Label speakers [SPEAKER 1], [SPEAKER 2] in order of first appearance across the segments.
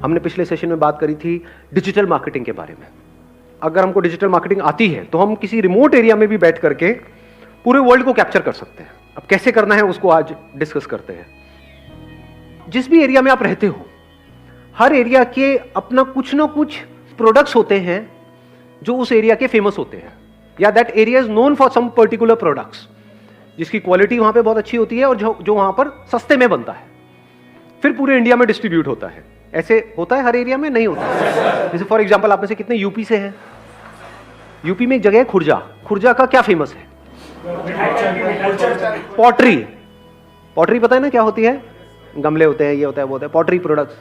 [SPEAKER 1] हमने पिछले सेशन में बात करी थी डिजिटल मार्केटिंग के बारे में। अगर हमको डिजिटल मार्केटिंग आती है तो हम किसी रिमोट एरिया में भी बैठ करके पूरे वर्ल्ड को कैप्चर कर सकते हैं। अब कैसे करना है उसको आज डिस्कस करते हैं। जिस भी एरिया में आप रहते हो, हर एरिया के अपना कुछ ना कुछ प्रोडक्ट्स होते हैं जो उस एरिया के फेमस होते हैं, या that area is known for some particular products, जिसकी क्वालिटी वहां पे बहुत अच्छी होती है और जो वहां पर सस्ते में बनता है, फिर पूरे इंडिया में डिस्ट्रीब्यूट होता है। ऐसे होता है हर एरिया में? नहीं होता है। जैसे फॉर एग्जांपल आप में से कितने यूपी से हैं? यूपी में एक जगह है खुर्जा। खुर्जा का क्या फेमस है? पॉटरी। पॉटरी पता है ना क्या होती है? गमले होते हैं, ये होता है, वो होता है, पॉटरी प्रोडक्ट्स,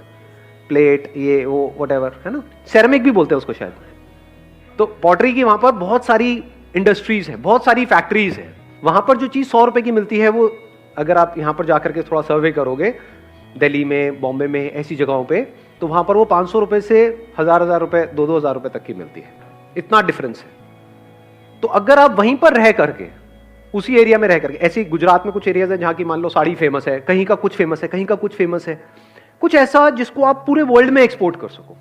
[SPEAKER 1] प्लेट, ये वो व्हाटएवर, है ना, सेरेमिक भी बोलते हैं उसको शायद। तो पॉटरी की वहां पर बहुत सारी इंडस्ट्रीज है, बहुत सारी फैक्ट्रीज है। वहां पर जो चीज 100 रुपए की मिलती है, वो अगर आप यहां पर जाकर के थोड़ा सर्वे करोगे, दिल्ली में, बॉम्बे में, ऐसी जगहों पे, तो वहां पर वो 500 रुपए से 1000 रुपए, 2-2000 रुपए तक की मिलती है। इतना डिफरेंस है। तो अगर आप वहीं पर रह करके, उसी एरिया में रह करके, ऐसे गुजरात में कुछ एरियाज है जहां की मान लो साड़ी फेमस है, कहीं का कुछ फेमस है, कहीं का कुछ फेमस है, कुछ ऐसा जिसको आप पूरे वर्ल्ड में एक्सपोर्ट कर सको,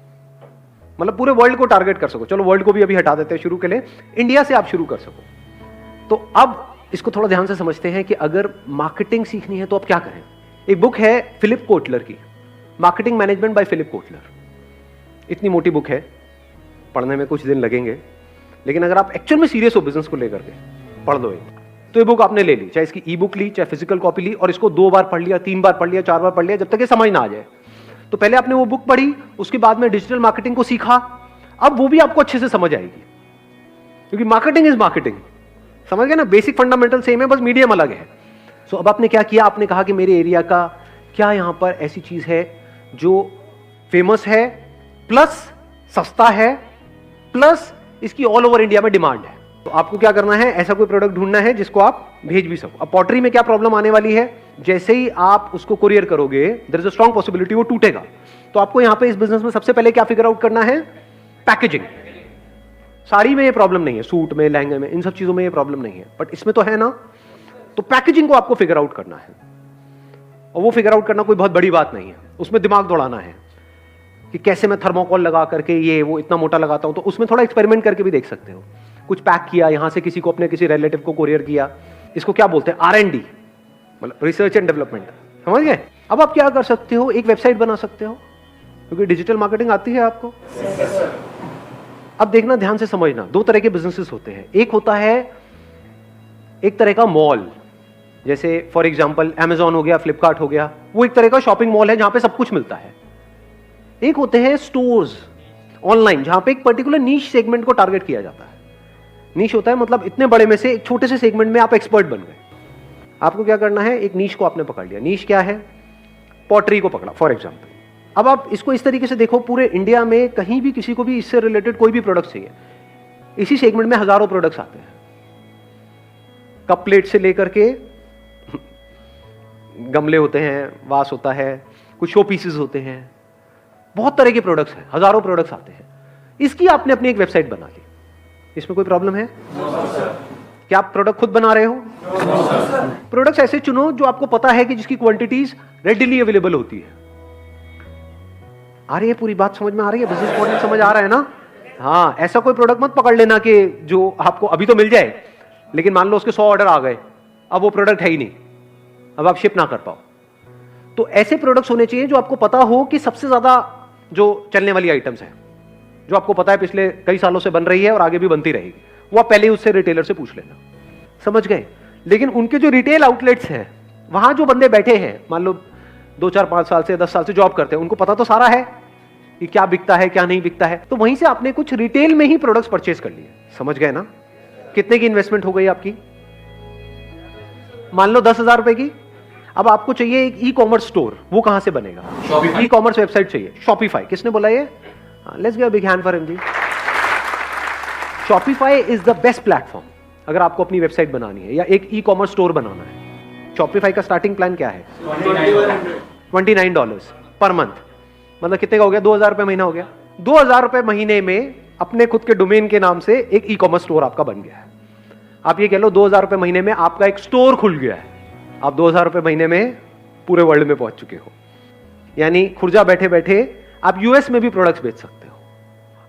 [SPEAKER 1] मतलब पूरे वर्ल्ड को टारगेट कर सको। चलो वर्ल्ड को भी अभी हटा देते हैं शुरू के लिए, इंडिया से आप शुरू कर सको। तो अब इसको थोड़ा ध्यान से समझते हैं कि अगर मार्केटिंग सीखनी है तो आप क्या करें। एक बुक है फिलिप कोटलर की, marketing management by Philip Kotler. इतनी मोटी बुक है, पढ़ने में कुछ दिन लगेंगे, लेकिन अगर आप एक्चुअल में सीरियस हो बिजनेस को लेकर के, पढ़ लो तो ये बुक आपने ले ली, चाहे इसकी ई बुक ली, चाहे फिजिकल कॉपी ली, और इसको 2 बार पढ़ लिया, 3 बार पढ़ लिया, 4 बार पढ़ लिया, जब तक ये समझ ना आ जाए। तो पहले आपने वो बुक पढ़ी, उसके बाद में डिजिटल मार्केटिंग को सीखा, अब वो भी आपको अच्छे से समझ आएगी, क्योंकि मार्केटिंग इज मार्केटिंग। समझ गए ना? बेसिक फंडामेंटल सेम है, बस मीडियम अलग है। सो अब आपने क्या किया? आपने कहा कि मेरे एरिया का क्या यहां पर ऐसी चीज है जो फेमस है, प्लस सस्ता है, प्लस इसकी ऑल ओवर इंडिया में डिमांड है। तो आपको क्या करना है? ऐसा कोई प्रोडक्ट ढूंढना है जिसको आप भेज भी सको। अब पॉटरी में क्या प्रॉब्लम आने वाली है? जैसे ही आप उसको कुरियर करोगे, there is a strong possibility वो टूटेगा। तो आपको यहां पे इस बिजनेस में सबसे पहले क्या फिगर आउट करना है? पैकेजिंग। साड़ी में ये प्रॉब्लम नहीं है, सूट में, लहंगे में, इन सब चीजों में ये प्रॉब्लम नहीं है, बट इसमें तो है ना। तो पैकेजिंग को आपको फिगर आउट करना है, और वो फिगर आउट करना कोई बहुत बड़ी बात नहीं है। उसमें दिमाग दौड़ाना है कि कैसे मैं थर्मोकोल लगा करके ये वो इतना मोटा लगाता हूं। तो उसमें थोड़ा एक्सपेरिमेंट करके भी देख सकते हो। कुछ पैक किया, यहां से किसी को, अपने किसी रिलेटिव को कुरियर किया, इसको क्या बोलते हैं? R&D, मतलब रिसर्च एंड डेवलपमेंट। समझ गए? अब आप क्या कर सकते हो? एक वेबसाइट बना सकते हो, क्योंकि डिजिटल मार्केटिंग आती है आपको। अब देखना, ध्यान से समझना, 2 तरह के बिजनेसेस होते हैं। एक होता है एक तरह का मॉल, जैसे फॉर एग्जांपल Amazon हो गया, फ्लिपकार्ट हो गया, वो एक तरह का शॉपिंग मॉल है जहां पे सब कुछ मिलता है। एक होते हैं स्टोर्स ऑनलाइन, जहां पे एक पर्टिकुलर नीश सेगमेंट को टारगेट किया जाता है। नीश होता है मतलब इतने बड़े में से एक छोटे से सेगमेंट में आप एक्सपर्ट बन गए। आपको क्या करना है? एक नीश को आपने पकड़ लिया। नीश क्या है? पॉटरी को पकड़ा फॉर एग्जांपल। अब आप इसको इस तरीके से देखो, पूरे इंडिया में कहीं भी किसी को भी इससे रिलेटेड कोई भी प्रोडक्ट चाहिए, इसी सेगमेंट में हजारों प्रोडक्ट्स आते हैं। कप प्लेट से लेकर के गमले होते हैं, वास होता है, कुछ शो पीसेस होते हैं, बहुत तरह के प्रोडक्ट्स हैं, हजारों प्रोडक्ट्स आते हैं। इसकी आपने अपनी एक वेबसाइट बना ली, इसमें कोई प्रॉब्लम है? क्या आप प्रोडक्ट खुद बना रहे हो? प्रोडक्ट्स ऐसे चुनो जो आपको पता है कि जिसकी क्वांटिटीज रेडिली अवेलेबल होती है। आ रही है पूरी बात समझ में? आ रही है? बिजनेस मॉडल समझ आ रहा है ना? हाँ, ऐसा कोई प्रोडक्ट मत पकड़ लेना कि जो आपको अभी तो मिल जाए, लेकिन मान लो उसके 100 ऑर्डर आ गए, अब वो प्रोडक्ट है ही नहीं, अब आप शिप ना कर पाओ। तो ऐसे प्रोडक्ट्स होने चाहिए जो आपको पता हो कि सबसे ज्यादा जो चलने वाली आइटम्स है, जो आपको पता है पिछले कई सालों से बन रही है और आगे भी बनती रहेगी, वो आप पहले ही उससे रिटेलर से पूछ लेना। समझ गए? लेकिन उनके जो रिटेल आउटलेट्स हैं, वहां जो बंदे बैठे हैं, मान लो 2, 4, 5 साल से, 10 साल से जॉब करते हैं, उनको पता तो सारा है कि क्या बिकता है, क्या नहीं बिकता है। तो वहीं से आपने कुछ रिटेल में ही प्रोडक्ट्स परचेज कर लिए। समझ गए ना? कितने की इन्वेस्टमेंट हो गई आपकी? मान लो 10,000 रुपए की। अब आपको चाहिए एक ई कॉमर्स स्टोर, वो कहां से बनेगा? ई कॉमर्स वेबसाइट चाहिए, शॉपिफाई। किसने बोला ये? Let's give a big hand for him ji. Shopify is the best platform अगर आपको अपनी वेबसाइट बनानी है या एक ई कॉमर्स स्टोर बनाना है। शॉपिफाई का स्टार्टिंग प्लान क्या है? $29 पर मंथ। मतलब कितने का हो गया? 2,000 रुपए महीना हो गया। 2,000 रुपए महीने में अपने खुद के डोमेन के नाम से एक ई कॉमर्स स्टोर आपका बन गया है। आप ये कह लो 2,000 रुपए महीने में आपका एक स्टोर खुल गया है। आप 2,000 रुपए महीने में पूरे वर्ल्ड में पहुंच चुके हो। यानी खुर्जा बैठे बैठे आप यूएस में भी प्रोडक्ट्स बेच सकते हो।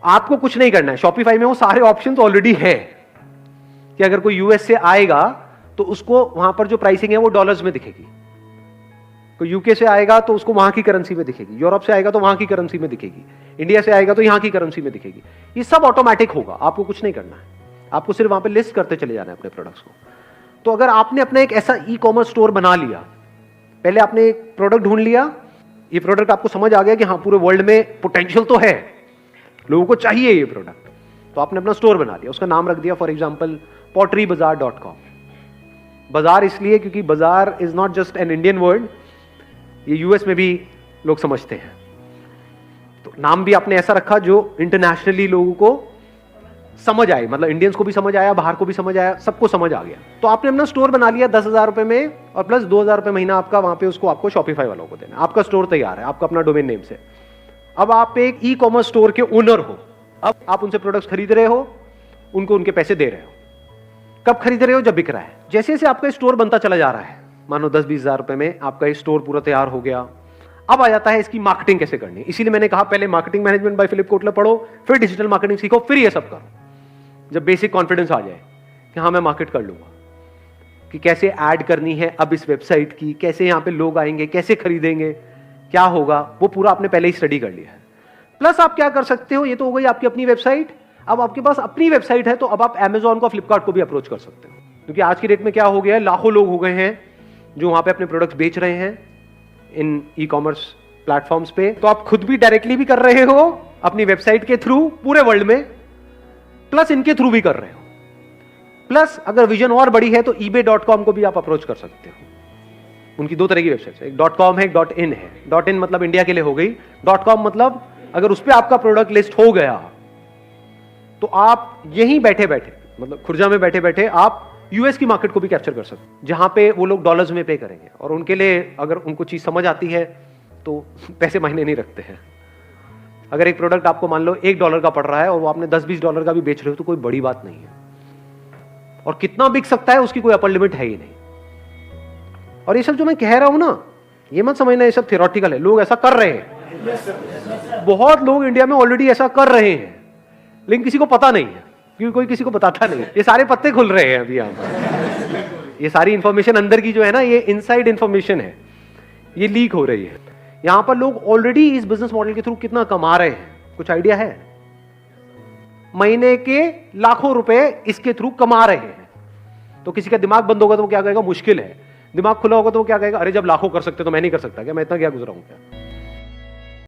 [SPEAKER 1] आपको कुछ नहीं करना है, शॉपिफाई में वो सारे ऑप्शंस ऑलरेडी है कि अगर कोई यूएस से आएगा तो उसको वहां पर जो प्राइसिंग है वो डॉलर्स में दिखेगी, कोई यूके से आएगा तो उसको वहां की करेंसी में दिखेगी, यूरोप से आएगा तो वहां की करेंसी में दिखेगी, इंडिया से आएगा तो यहां की करेंसी में दिखेगी। ये सब ऑटोमेटिक होगा, आपको कुछ नहीं करना है, आपको सिर्फ वहां पे लिस्ट करते चले जाना है अपने प्रोडक्ट्स को। तो अगर आपने अपना एक ऐसा ई कॉमर्स स्टोर बना लिया, पहले आपने एक प्रोडक्ट ढूंढ लिया, ये प्रोडक्ट आपको समझ आ गया कि हाँ पूरे वर्ल्ड में पोटेंशियल तो है, लोगों को चाहिए ये प्रोडक्ट, तो आपने अपना स्टोर बना लिया, उसका नाम रख दिया फॉर एग्जाम्पल potterybazaar.com। बाजार इसलिए क्योंकि बाजार is not just an Indian word, ये यूएस में भी लोग समझते हैं, तो नाम भी आपने ऐसा रखा जो इंटरनेशनली लोगों को समझ आए, मतलब इंडियंस को भी समझ आया, बाहर को भी समझ आया, सबको समझ आ गया। तो आपने अपना स्टोर बना लिया 10,000 रुपए में, और प्लस 2,000 रुपए महीना आपका वहां पे उसको आपको शॉपिफाई वालों को देना, आपका स्टोर तैयार है, आपका अपना डोमेन नेम से। अब आप एक ई कॉमर्स स्टोर के ओनर हो, अब आप उनसे प्रोडक्ट्स खरीद रहे हो, उनको उनके पैसे दे रहे हो। कब खरीद रहे हो? जब बिक रहा है। जैसे जैसे आपका स्टोर बनता चला जा रहा है, मानो 10-20,000 रुपए में आपका ये स्टोर पूरा तैयार हो गया, अब आ जाता है इसकी मार्केटिंग कैसे करनी। इसीलिए मैंने कहा पहले marketing management by Philip Kotler पढ़ो, फिर डिजिटल मार्केटिंग सीखो, फिर ये सब करो। जब बेसिक कॉन्फिडेंस आ जाए कि हाँ मैं मार्केट कर लूंगा, कि कैसे ऐड करनी है अब इस वेबसाइट की, कैसे यहाँ पे लोग आएंगे, कैसे खरीदेंगे, क्या होगा, वो पूरा आपने पहले ही स्टडी कर लिया है। प्लस आप क्या कर सकते हो, ये तो हो गई आपकी अपनी वेबसाइट। अब आपके पास अपनी वेबसाइट है तो अब आप Amazon को, फ्लिपकार्ट को भी अप्रोच कर सकते हो, क्योंकि आज की डेट में क्या हो गया है, लाखों लोग हो गए हैं जो वहां पे अपने प्रोडक्ट्स बेच रहे हैं इन ई कॉमर्स प्लेटफॉर्म्स पे। तो आप खुद भी डायरेक्टली भी कर रहे हो अपनी वेबसाइट के थ्रू पूरे वर्ल्ड में, प्लस इनके थ्रू भी कर रहे हो। प्लस अगर विजन और बड़ी है तो ebay.com को भी आप अप्रोच कर सकते हो। उनकी दो तरह की वेबसाइट है, एक .com है, एक .in है। .in मतलब इंडिया के लिए हो गई, .com मतलब अगर उस पर आपका प्रोडक्ट लिस्ट हो गया तो आप यहीं बैठे बैठे, मतलब खुर्जा में बैठे बैठे आप यूएस की मार्केट को भी कैप्चर कर सकते हैं, जहां पे वो लोग डॉलर्स में पे करेंगे, और उनके लिए अगर उनको चीज समझ आती है तो पैसे मायने नहीं रखते हैं। अगर एक प्रोडक्ट आपको मान लो $1 का पड़ रहा है और वो आपने $10-20 का भी बेच रहे हो तो कोई बड़ी बात नहीं है, और कितना बिक सकता है उसकी कोई अपर लिमिट है ही नहीं। और ये सब जो मैं कह रहा हूं ना, ये मत समझना ये सब थियोरेटिकल है, लोग ऐसा कर रहे हैं, बहुत लोग इंडिया में ऑलरेडी ऐसा कर रहे हैं, लेकिन किसी को पता नहीं है क्योंकि कोई किसी को बताता नहीं। ये सारे पत्ते खुल रहे हैं अभी यहाँ पर, ये सारी इंफॉर्मेशन अंदर की जो है ना, ये इनसाइड इंफॉर्मेशन है, ये लीक हो रही है। यहां पर लोग ऑलरेडी इस बिजनेस मॉडल के थ्रू कितना कमा रहे हैं, कुछ आइडिया है? महीने के लाखों रुपए इसके थ्रू कमा रहे हैं। तो किसी का दिमाग बंद होगा तो वो क्या कहेगा, मुश्किल है। दिमाग खुला होगा तो वो क्या कहेगा, अरे जब लाखों कर सकते तो मैं नहीं कर सकता क्या, मैं इतना क्या गुजरा हूं क्या।